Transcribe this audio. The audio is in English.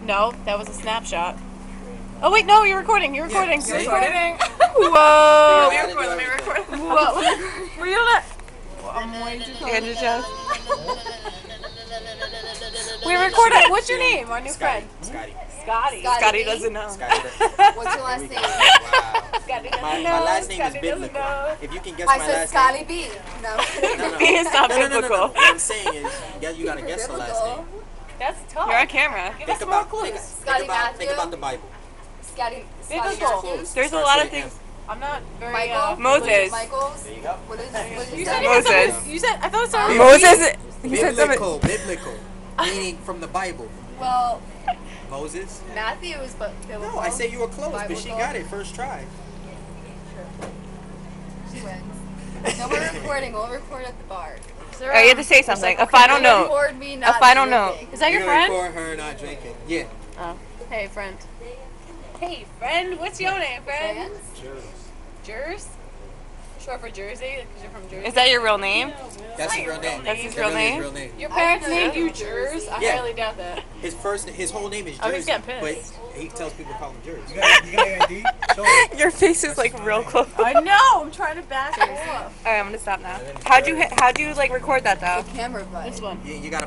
No, that was a snapshot. Oh wait, no, you're recording. You're recording. Yeah, you're recording. Whoa. Let me record. Let me record. Whoa. Were you on that? I'm way too close. We recorded. What's your name? Our new friend. Scotty. Scotty. Scotty doesn't know. Scotty. What's your last name? Wow. Scotty doesn't My know. last name Scotty is doesn't biblical. know. If you can guess I my said last Scotty name. B. No. No. B is not No. biblical. What I'm saying is, you gotta guess the last name. That's tough. You're on camera. Give us some more clues. Scotty Matthew. Think about the Bible. Scotty Biblical. Matthews. There's a lot of things. I'm not very. Michael. Moses. Michael's. There you go. What is You you said said? it was Moses. something- You said I thought it started. Moses. He said something. Biblical. Meaning from the Bible. Well, Moses. Matthew is biblical. No, I say you were close, but she Biblical. got it first try. She wins. No, we're recording. We'll record at the bar. Oh, you have to say something. A final note. Record me A not final drinking. note. Is that your You're gonna friend? record her not drinking. Yeah. Oh. Hey, friend. Hey, friend. What's your name, friend? Fans? Jers? Short for Jersey, because you're from Jersey. Is that your real name? That's his real name. That's his That real really is name? real name. Your parents I know named you you're from Jers? Jersey. I Yeah. highly doubt that. His whole name is Oh, Jersey, he's getting pissed. but he tells people to call him Jersey. You got your ID? Show it. Your face is like real close. I know. I'm trying to back off. Alright, I'm gonna stop now. How'd you like record that though? Camera button. This one. You gotta